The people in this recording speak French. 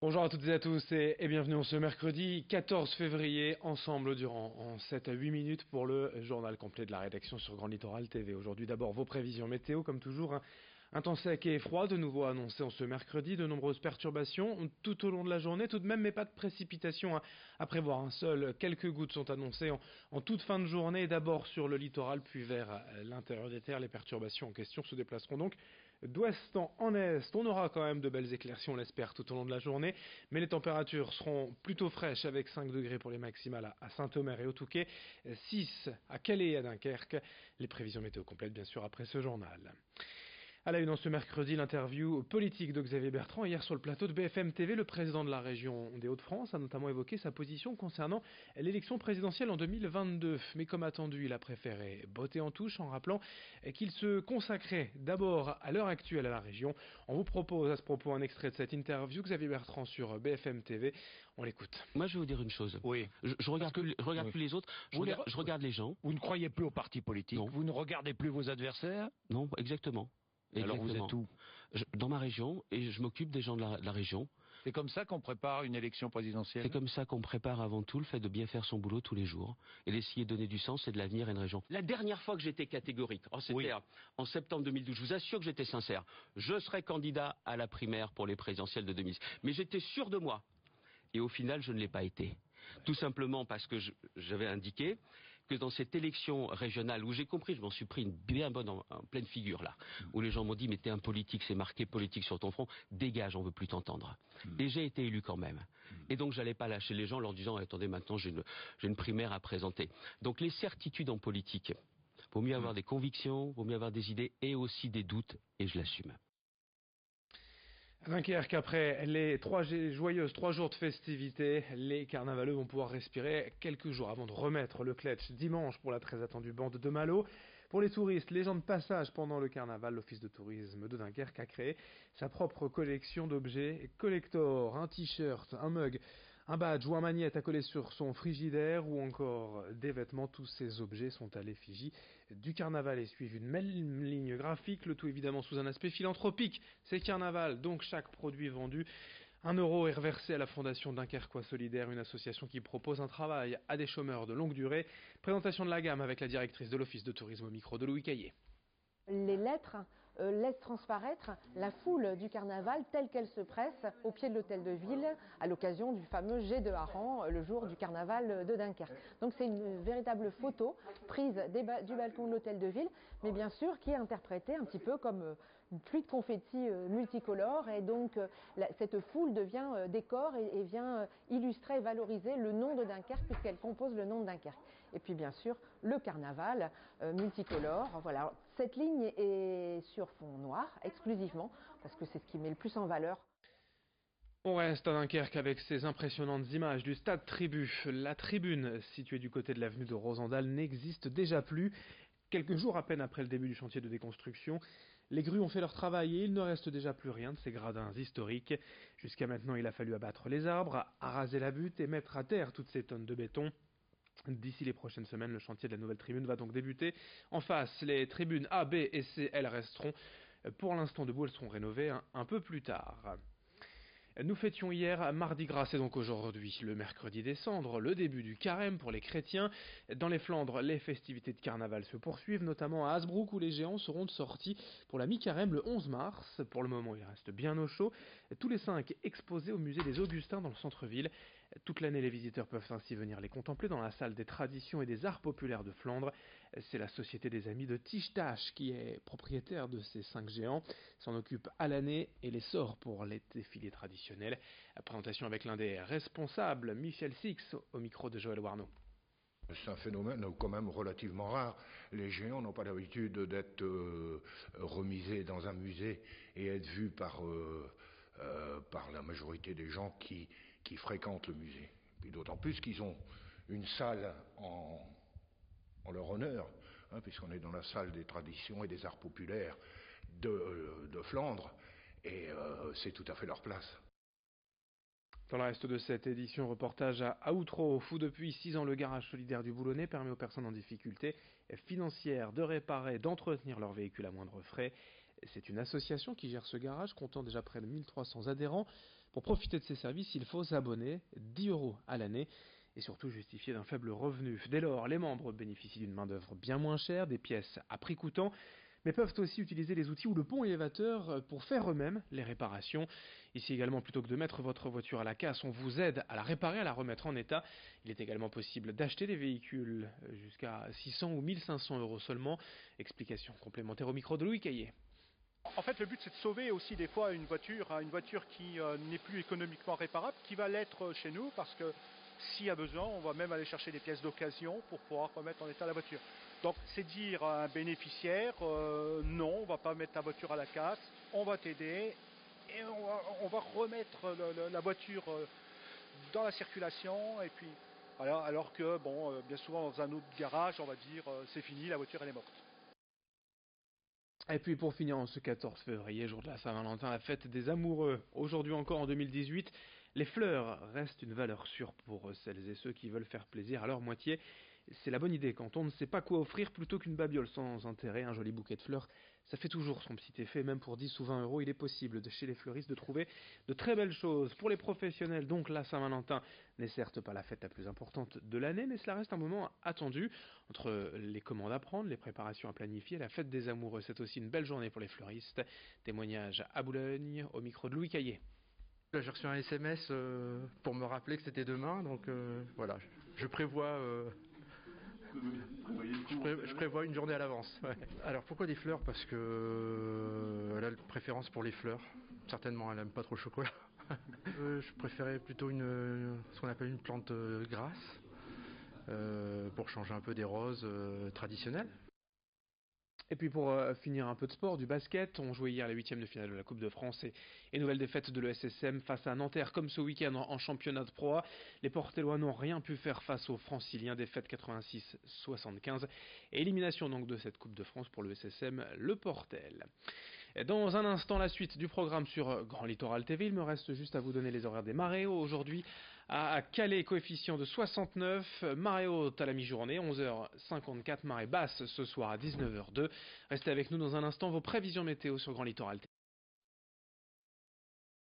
Bonjour à toutes et à tous et bienvenue en ce mercredi 14 février, ensemble durant en 7 à 8 minutes pour le journal complet de la rédaction sur Grand Littoral TV. Aujourd'hui d'abord vos prévisions météo comme toujours. Un temps sec et froid de nouveau annoncé en ce mercredi, de nombreuses perturbations tout au long de la journée tout de même, mais pas de précipitations à prévoir. Seules quelques gouttes sont annoncées en toute fin de journée, d'abord sur le littoral puis vers l'intérieur des terres. Les perturbations en question se déplaceront donc d'ouest en est. On aura quand même de belles éclaircies, on l'espère, tout au long de la journée, mais les températures seront plutôt fraîches avec 5 degrés pour les maximales à Saint-Omer et au Touquet, 6 à Calais et à Dunkerque. Les prévisions météo complètes bien sûr après ce journal. À la une en ce mercredi, l'interview politique de Xavier Bertrand. Hier sur le plateau de BFM TV, le président de la région des Hauts-de-France a notamment évoqué sa position concernant l'élection présidentielle en 2022. Mais comme attendu, il a préféré botter en touche en rappelant qu'il se consacrait d'abord à l'heure actuelle à la région. On vous propose à ce propos un extrait de cette interview. Xavier Bertrand sur BFM TV. On l'écoute. Moi, je vais vous dire une chose. Oui. Je regarde plus les autres. Je regarde les gens. Vous ne croyez plus aux partis politiques. Non. Vous ne regardez plus vos adversaires. Non, exactement. Alors vous êtes où? Dans ma région, et je m'occupe des gens de la région. C'est comme ça qu'on prépare une élection présidentielle? C'est comme ça qu'on prépare avant tout le fait de bien faire son boulot tous les jours et d'essayer de donner du sens et de l'avenir à une région. La dernière fois que j'étais catégorique, c'était en septembre 2012, je vous assure que j'étais sincère. Je serai candidat à la primaire pour les présidentielles de 2010. Mais j'étais sûr de moi. Et au final, je ne l'ai pas été. Tout simplement parce que j'avais indiqué que dans cette élection régionale, où j'ai compris, je m'en suis pris une bien bonne en pleine figure là, où les gens m'ont dit mais t'es un politique, c'est marqué politique sur ton front, dégage, on veut plus t'entendre. Et j'ai été élu quand même. Et donc j'allais pas lâcher les gens en leur disant attendez, maintenant j'ai une primaire à présenter. Donc les certitudes en politique, vaut mieux avoir des convictions, vaut mieux avoir des idées et aussi des doutes, et je l'assume. Dunkerque, après les joyeuses 3 jours de festivités, les carnavaleux vont pouvoir respirer quelques jours avant de remettre le cletch dimanche pour la très attendue bande de Malo. Pour les touristes, les gens de passage pendant le carnaval, l'office de tourisme de Dunkerque a créé sa propre collection d'objets collector, un t-shirt, un mug, un badge ou un magnète à coller sur son frigidaire ou encore des vêtements. Tous ces objets sont à l'effigie du carnaval et suivent une même ligne graphique, le tout évidemment sous un aspect philanthropique. C'est carnaval, donc chaque produit vendu, 1 € est reversé à la Fondation Dunkerquois Solidaire, une association qui propose un travail à des chômeurs de longue durée. Présentation de la gamme avec la directrice de l'office de tourisme au micro de Louis Caillé. Les lettres laissent transparaître la foule du carnaval telle qu'elle se presse au pied de l'hôtel de ville à l'occasion du fameux jet de hareng le jour du carnaval de Dunkerque. Donc c'est une véritable photo prise du balcon de l'hôtel de ville, mais bien sûr qui est interprétée un petit peu comme une pluie de confettis multicolores, et donc cette foule devient décor et vient illustrer et valoriser le nom de Dunkerque puisqu'elle compose le nom de Dunkerque. Et puis bien sûr le carnaval multicolore. Voilà, cette ligne est sur fond noir exclusivement parce que c'est ce qui met le plus en valeur. On reste à Dunkerque avec ces impressionnantes images du stade Tribu. La tribune située du côté de l'avenue de Rosendal n'existe déjà plus. Quelques jours à peine après le début du chantier de déconstruction, les grues ont fait leur travail et il ne reste déjà plus rien de ces gradins historiques. Jusqu'à maintenant, il a fallu abattre les arbres, araser la butte et mettre à terre toutes ces tonnes de béton. D'ici les prochaines semaines, le chantier de la nouvelle tribune va donc débuter. En face, les tribunes A, B et C, elles resteront pour l'instant debout, elles seront rénovées un peu plus tard. Nous fêtions hier Mardi Gras, c'est donc aujourd'hui le mercredi des cendres, le début du carême pour les chrétiens. Dans les Flandres, les festivités de carnaval se poursuivent, notamment à Hasbrook où les géants seront de sortie pour la mi-carême le 11 mars. Pour le moment, il reste bien au chaud. Tous les 5 exposés au musée des Augustins dans le centre-ville. Toute l'année, les visiteurs peuvent ainsi venir les contempler dans la salle des traditions et des arts populaires de Flandre. C'est la Société des Amis de Tichetache qui est propriétaire de ces 5 géants, s'en occupe à l'année et les sort pour les défilés traditionnels. La présentation avec l'un des responsables, Michel Six, au micro de Joël Warneau. C'est un phénomène quand même relativement rare. Les géants n'ont pas l'habitude d'être remisés dans un musée et être vus par la majorité des gens qui fréquentent le musée. Puis d'autant plus qu'ils ont une salle en leur honneur, puisqu'on est dans la salle des traditions et des arts populaires de Flandre, et c'est tout à fait leur place. Dans le reste de cette édition, reportage à Outreau, où depuis 6 ans le garage solidaire du Boulonnais permet aux personnes en difficulté financière de réparer, d'entretenir leur véhicule à moindre frais. C'est une association qui gère ce garage, comptant déjà près de 1300 adhérents. Pour profiter de ces services, il faut s'abonner, 10 € à l'année, et surtout justifier d'un faible revenu. Dès lors, les membres bénéficient d'une main-d'œuvre bien moins chère, des pièces à prix coûtant, mais peuvent aussi utiliser les outils ou le pont élévateur pour faire eux-mêmes les réparations. Ici également, plutôt que de mettre votre voiture à la casse, on vous aide à la réparer, à la remettre en état. Il est également possible d'acheter des véhicules jusqu'à 600 ou 1500 € seulement. Explication complémentaire au micro de Louis Caillé. En fait, le but, c'est de sauver aussi des fois une voiture qui n'est plus économiquement réparable, qui va l'être chez nous, parce que s'il y a besoin, on va même aller chercher des pièces d'occasion pour pouvoir remettre en état la voiture. Donc, c'est dire à un bénéficiaire, non, on ne va pas mettre ta voiture à la casse, on va t'aider, et on va remettre la voiture dans la circulation, et puis, voilà, alors que, bien souvent, dans un autre garage, on va dire, c'est fini, la voiture, elle est morte. Et puis pour finir, en ce 14 février, jour de la Saint-Valentin, la fête des amoureux. Aujourd'hui encore en 2018, les fleurs restent une valeur sûre pour celles et ceux qui veulent faire plaisir à leur moitié. C'est la bonne idée quand on ne sait pas quoi offrir plutôt qu'une babiole sans intérêt, un joli bouquet de fleurs. Ça fait toujours son petit effet, même pour 10 ou 20 €, il est possible chez les fleuristes de trouver de très belles choses. Pour les professionnels, donc la Saint-Valentin n'est certes pas la fête la plus importante de l'année, mais cela reste un moment attendu. Entre les commandes à prendre, les préparations à planifier, la fête des amoureux, c'est aussi une belle journée pour les fleuristes. Témoignage à Boulogne, au micro de Louis Caillé. J'ai reçu un SMS pour me rappeler que c'était demain, donc voilà, je prévois... Je prévois une journée à l'avance. Ouais. Alors pourquoi des fleurs? Parce que elle a une préférence pour les fleurs. Certainement, elle n'aime pas trop le chocolat. Je préférais plutôt ce qu'on appelle une plante grasse pour changer un peu des roses traditionnelles. Et puis pour finir un peu de sport, du basket, on jouait hier les 8e de finale de la Coupe de France et nouvelle défaite de l'ESSM face à Nanterre comme ce week-end en championnat de Pro A. Les Portellois n'ont rien pu faire face aux Franciliens, défaite 86-75 et élimination donc de cette Coupe de France pour l'ESSM, le Portel. Dans un instant, la suite du programme sur Grand Littoral TV. Il me reste juste à vous donner les horaires des marées hauts. Aujourd'hui, à Calais, coefficient de 69, marée haute à la mi-journée, 11h54, marée basse ce soir à 19h02. Restez avec nous dans un instant, vos prévisions météo sur Grand Littoral TV.